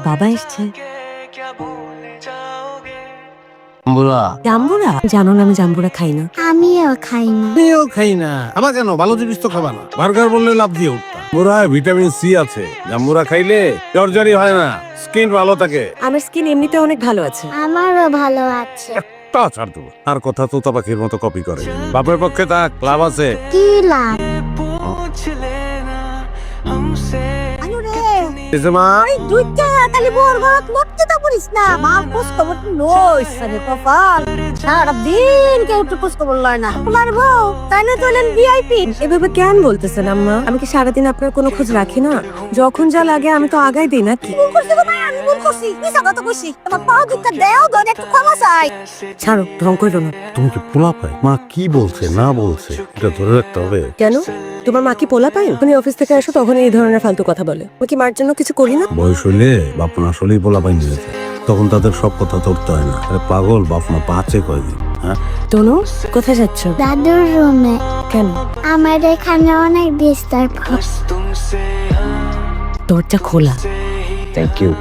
বাবা এসছে। জাম্বুরা জানো না আমি জাম্বুরা খাই না। আমিও খাই না। আমিও খাই না। আমার কেন ভালো জিনিস তো খাবা না? বার্গার বললে লাভ দিয়ে উঠতা। জাম্বুরায় ভিটামিন সি আছে। জাম্বুরা খাইলে জর্জরি হয় না, স্কিন ভালো থাকে। আমার স্কিন এমনিতে অনেক ভালো আছে। আমারও ভালো আছে। তা ছাড় দেবো। আর কথা তোতা পাখির মতো কপি করে। বাপের পক্ষে তা লাভ আছে। কি লাভ? এসে মা দুইটা তালি বোর ঘরত মরতে তো পারিস না। মার খোঁজ খবর লইস রে কপাল। সারা দিন কেউ তো খোঁজ খবর লয় না। তোমার বউ তাই না তোলেন ভিআইপি। এভাবে কেন বলতেছেন আম্মা? আমি কি সারাদিন আপনার কোনো খোঁজ রাখি না? যখন যা লাগে আমি তো আগাই দিই নাকি? ভুল করছি তোমার, আমি ভুল করছি। মিছা কথা কইছি। তোমার পা দুটা দেও ধরে একটু ক্ষমা চাই। ছাড়ো, ঢং করো না। তুমি কি পোলা পাই? মা কি বলছে না বলছে এটা ধরে রাখতে হবে। কেন? তোমার মা কি পোলা পায়? তুমি অফিস থেকে আসো তখন এই ধরনের ফালতু কথা বলে। আমি কি মার জন্য কিছু করি না? বয়স হইলে বাপ মা আসলেই পোলা পাই নিয়ে যায়। তখন তাদের সব কথা ধরতে হয় না। আরে পাগল বাপ মা বাঁচে কয়দিন? হ্যাঁ, তনু, কোথায় যাচ্ছ? দাদুর রুমে। কেন? আমার এখানে অনেক ডিস্টার্ব হয়। দরজা খোলা। Thank you.